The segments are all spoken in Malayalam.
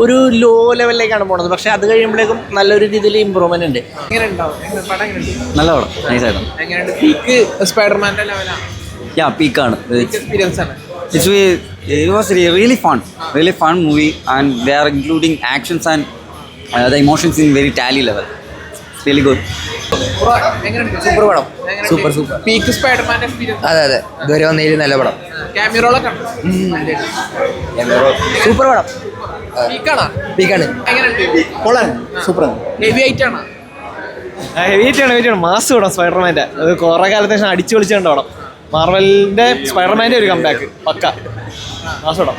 ഒരു ലോ ലെവലിലേക്കാണ് പോണത്. പക്ഷെ അത് കഴിയുമ്പോഴേക്കും നല്ലൊരു രീതിയിൽ ഇമ്പ്രൂവ്മെന്റ് ഉണ്ട്. നല്ല പടം, നൈസായിരുന്നു. Yeah, peak ആണ്. It was really fun movie, and they are including actions and the emotions in very tally level. It's really good. Super പടം, സൂപ്പർ പീക്ക് സ്പൈഡർമാൻ്റെ എക്സ്പീരിയൻസ്. അതെ ഇതുവരെ വന്നതിൽ നല്ല പടം. ക്യാമിറോളൊക്കെ സൂപ്പർ പടം, പീക്കാണോ? പീക്കാണ്, സൂപ്പറാണ്. ഹെവി ആയിട്ടാണ്. വെയിറ്റാണ് മാസ് പടം സ്പൈഡർമാൻ്റെ. അത് കുറേ കാലത്തിന് ശേഷം അടിച്ചു പൊളിച്ചുകൊണ്ട് പടം. മാർവലിൻ്റെ സ്പൈഡർമാൻ്റെ ഒരു കംബാക്ക് പക്ക മാസ് പടം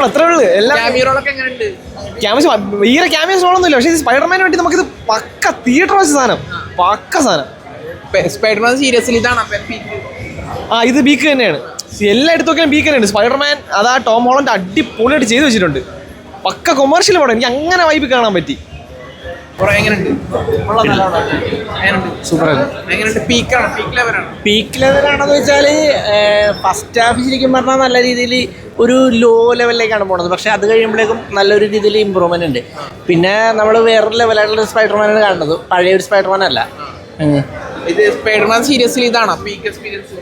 അത്രേ ഉള്ളൂ. എല്ലാം ക്യാമിറോളൊക്കെ എങ്ങനെയുണ്ട്? ക്യാമറ വേറെ ക്യാമറ ഒന്നുമില്ല. പക്ഷേ സ്പൈഡർമാന് വേണ്ടി നമുക്കിത് പക്ക തിയേറ്റർ വെച്ച സാധനം, പക്ക സാധനം. സ്പൈഡർമാൻ സീരിയസ്ലി ഇതാണ് ഇത് ബീക്ക് തന്നെയാണ്. എല്ലായിടത്തും നോക്കിയാൽ ബീക്ക് തന്നെയാണ്. സ്പൈഡർമാൻ അതാ ടോം ഹോളണ്ട് അടിപൊളിയായിട്ട് ചെയ്ത് വെച്ചിട്ടുണ്ട്. പക്ക കൊമേഴ്ഷ്യൽ പടം. എനിക്ക് അങ്ങനെ വൈബ് കാണാൻ പറ്റി. പീക്ക് ലെവലാണെന്ന് വെച്ചാൽ ഫസ്റ്റ് ഹാഫ് ശരിക്കും പറഞ്ഞാൽ നല്ല രീതിയിൽ ഒരു ലോ ലെവലിലേക്കാണ് പോണത്. പക്ഷെ അത് കഴിയുമ്പോഴേക്കും നല്ലൊരു രീതിയിൽ ഇമ്പ്രൂവ്മെന്റ് ഉണ്ട്. പിന്നെ നമ്മൾ വേറൊരു ലെവലായിട്ടുള്ള സ്പൈഡർമാനാണ് കാണുന്നത്, പഴയൊരു സ്പൈഡർമാൻ അല്ല. ഇത് സ്പൈഡർമാൻ സീരിയസ്ലി ഇതാണോ പീക്ക് എക്സ്പീരിയൻസ്?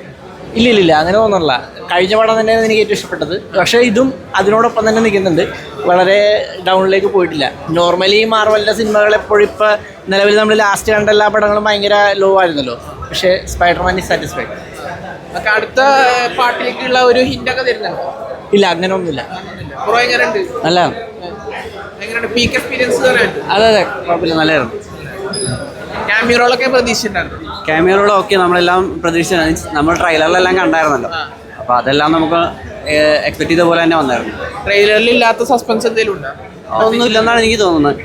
ഇല്ല അങ്ങനെ തോന്നുന്നില്ല. കഴിഞ്ഞ പടം തന്നെയാണ് എനിക്ക് ഏറ്റവും ഇഷ്ടപ്പെട്ടത്. പക്ഷേ ഇതും അതിനോടൊപ്പം തന്നെ നിൽക്കുന്നുണ്ട്. വളരെ ഡൗണിലേക്ക് പോയിട്ടില്ല. നോർമലി മാർവലിൻ്റെ സിനിമകൾ എപ്പോഴും ഇപ്പോൾ നിലവിൽ നമ്മൾ ലാസ്റ്റ് കണ്ട എല്ലാ പടങ്ങളും ഭയങ്കര ലോ ആയിരുന്നല്ലോ. പക്ഷേ സ്പൈഡർമാൻ ഈസ് സാറ്റിസ്ഫൈഡ്. അടുത്ത പാർട്ടിലേക്കുള്ള ഒരു ഹിന്റൊക്കെ തരുന്നുണ്ടോ? ഇല്ല, അങ്ങനെ ഒന്നുമില്ല. നല്ല പീക്ക് എക്സ്പീരിയൻസ് അതെ കുഴപ്പമില്ല, നല്ലതായിരുന്നു. ക്യാമിറോളൊക്കെ പ്രതീക്ഷിച്ചിട്ടുണ്ടായിരുന്നു. ക്യാമിറകളൊക്കെ നമ്മളെല്ലാം പ്രതീക്ഷിച്ചു. നമ്മൾ ട്രെയിലറിലെല്ലാം കണ്ടായിരുന്നല്ലോ. അപ്പോൾ അതെല്ലാം നമുക്ക് എക്സ്പെക്ട് ചെയ്ത പോലെ തന്നെ വന്നായിരുന്നു. ട്രെയിലറിൽ ഇല്ലാത്ത സസ്പെൻസ് എന്തെങ്കിലും ഉണ്ടോ? ഒന്നും ഇല്ലെന്നാണ് എനിക്ക് തോന്നുന്നത്.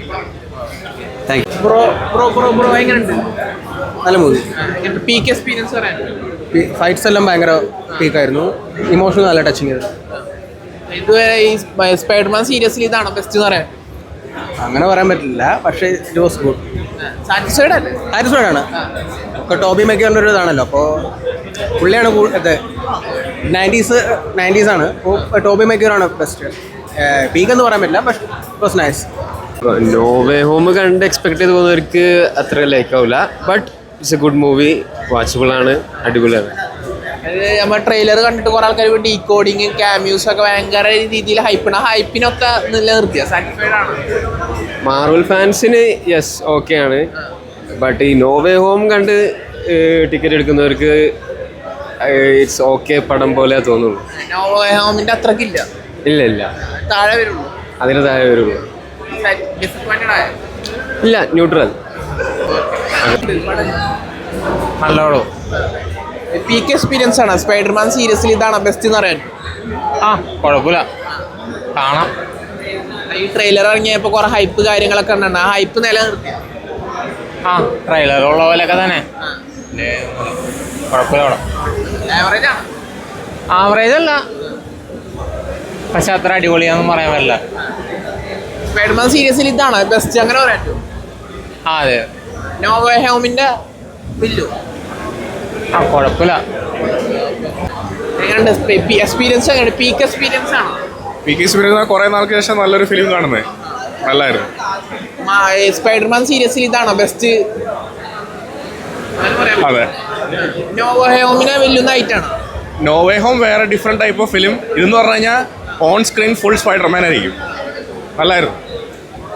Thank you. ബ്രോ എങ്ങനെയുണ്ട്? നല്ല മൂവി. പീക്ക് എക്സ്പീരിയൻസ് പറയാൻ? ഫൈറ്റ്സ് എല്ലാം ഭയങ്കര പീക്കായിരുന്നു. ഇമോഷണൽ നല്ല ടച്ചിങ് ആയിരുന്നു. ഇതുവരെ ഈ സ്പൈഡർമാൻ സീരിയസ്ലി ഇതാണോ ബെസ്റ്റ് എന്ന് പറയാൻ? അങ്ങനെ പറയാൻ പറ്റില്ല, പക്ഷേ ഇറ്റ് വാസ് ഗുഡ്. സാറ്റിസ്ഫൈഡ് അല്ലേ? സാറ്റിസ്ഫൈഡ് ആണ്. ഒക്കെ ടോബി മെക്കറിൻ്റെ ഒരു ഇതാണല്ലോ. അപ്പോൾ പുള്ളിയാണ് ഇത് 90s ആണ്. അപ്പോൾ ടോബി മെക്കറാണ് ബെസ്റ്റ്. പീക്ക് എന്ന് പറയാൻ പറ്റില്ല, പക്ഷേ it was nice. No way home കണ്ട് എക്സ്പെക്ട് ചെയ്ത് പോകുന്നവർക്ക് അത്ര ലൈക്ക് ആവില്ല. But it's a good movie, watchable ആണ്, അടിപൊളിയാണ്. നമ്മൾ ട്രെയിലർ കണ്ടിട്ട് കുറെ ആൾക്കാർ ഡീകോഡിങ് ക്യാമ്യൂസ് ഒക്കെ ഭയങ്കര രീതിയിൽ ഹൈപ്പിനൊക്കെ നിലനിർത്തിയ സാറ്റിസ്ഫൈഡ് ആണ്. മാർവൽ ഫാൻസിന് യെസ് ഓക്കെ ആണ്. ബട്ട് ഈ നോ വേ ഹോം കണ്ട് ടിക്കറ്റ് എടുക്കുന്നവർക്ക് ഇറ്റ്സ് ഓക്കെ പടം പോലെ തോന്നുള്ളൂ. നോ വേ ഹോമിന്റെ അത്രക്കില്ല. ഇല്ല താഴെ വരുള്ളൂ, അതിന് താഴെ വരുള്ളൂ. ഡിസപ്പോയിന്റഡ് ആയോ? ഇല്ല, ന്യൂട്രൽ. നല്ലോളൂ. പീക്ക് എക്സ്പീരിയൻസ് ആണ്. സ്പൈഡർമാൻ സീരിയസ്ലി ഇതാണ് ബെസ്റ്റ് എന്ന് പറയാൻ? കുഴപ്പമില്ല, കാണാം. ഈ ട്രെയിലർ ഇറങ്ങിയപ്പോൾ കുറെ ഹൈപ്പ് കാര്യങ്ങളൊക്കെ ഉണ്ടായിരുന്നു. ആ ഹൈപ്പ് നിലനിർത്തി. ട്രെയിലറുള്ള പോലെയൊക്കെ തന്നെ കുഴപ്പമില്ല. ആവറേജ് ആണ്. ആവറേജ് അല്ല, പക്ഷെ അത്ര അടിപൊളിയാണെന്ന് പറയാൻ പറ്റില്ല. സ്പൈഡർമാൻ സീരിയസ്ലി ഇതാണ് ബെസ്റ്റ് അങ്ങനെ പറയാൻ? അതെ. നോ വേ ഹോമിന്റെ ബില്ലു കുഴപ്പമില്ല. എങ്ങനെയുണ്ട് എക്സ്പീരിയൻസ്? എങ്ങനെ പീക്ക് എക്സ്പീരിയൻസ് ആണ്? പീക്ക് എക്സ്പീരിയൻസ് കുറെ നാൾക്ക് ശേഷം നല്ലൊരു ഫിലിം കാണുന്നത്, നല്ലായിരുന്നു. സ്പൈഡർമാൻ സീരിയസ്ലി ഇതാണോ ബെസ്റ്റ്? അതെ. നോ വേ ഹോമിനെ വെല്ലുന്നതായിട്ടാണ്. നോ വേ ഹോം വേറെ ഡിഫറെന്റ് ടൈപ്പ് ഓഫ് ഫിലിം. ഇതെന്ന് പറഞ്ഞു കഴിഞ്ഞാൽ ഓൺ സ്ക്രീൻ ഫുൾ സ്പൈഡർമാൻ ആയിരിക്കും. നല്ലായിരുന്നു,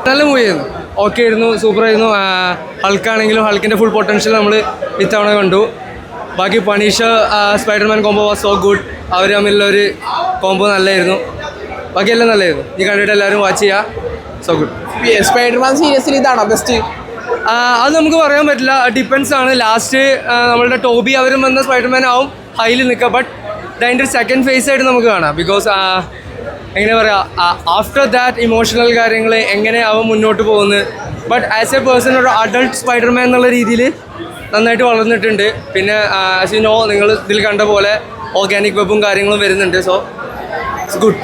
നല്ല മൂവിയായിരുന്നു. ഓക്കെ ആയിരുന്നു, സൂപ്പറായിരുന്നു. ഹൾക്കാണെങ്കിലും ഹൾക്കിൻ്റെ ഫുൾ പൊട്ടൻഷ്യൽ നമ്മൾ ഇത്തവണ കണ്ടു. ബാക്കി പണീഷ് Spiderman combo was so good. അവർ തമ്മിലുള്ളൊരു കോംബോ നല്ലതായിരുന്നു. ബാക്കിയെല്ലാം നല്ലതായിരുന്നു. ഈ കണ്ടിട്ട് എല്ലാവരും വാച്ച് ചെയ്യുക. So good. സ്പൈഡർമാൻ സീരിയസ്ലി ഇതാണോ ബെസ്റ്റ്? അത് നമുക്ക് പറയാൻ പറ്റില്ല, ഡിപ്പെൻസ് ആണ്. ലാസ്റ്റ് നമ്മളുടെ ടോബി അവരും വന്ന സ്പൈഡർമാൻ ആവും ഹൈയിൽ നിൽക്കുക. ബട്ട് അതിൻ്റെ ഒരു സെക്കൻഡ് ഫേസ് ആയിട്ട് നമുക്ക് കാണാം. ബിക്കോസ് എങ്ങനെ പറയുക, ആഫ്റ്റർ ദാറ്റ് ഇമോഷണൽ കാര്യങ്ങൾ എങ്ങനെ അവൻ മുന്നോട്ട് പോകുന്നത്. ബട്ട് ആസ് എ പേഴ്സൺ ഒരു അഡൾട്ട് സ്പൈഡർമാൻ എന്നുള്ള രീതിയിൽ നന്നായിട്ട് വളർന്നിട്ടുണ്ട്. പിന്നെ ആസ് യു നോ, നിങ്ങൾ ഇതിൽ കണ്ട പോലെ ഓർഗാനിക് വെബും കാര്യങ്ങളും വരുന്നുണ്ട്. So it's good.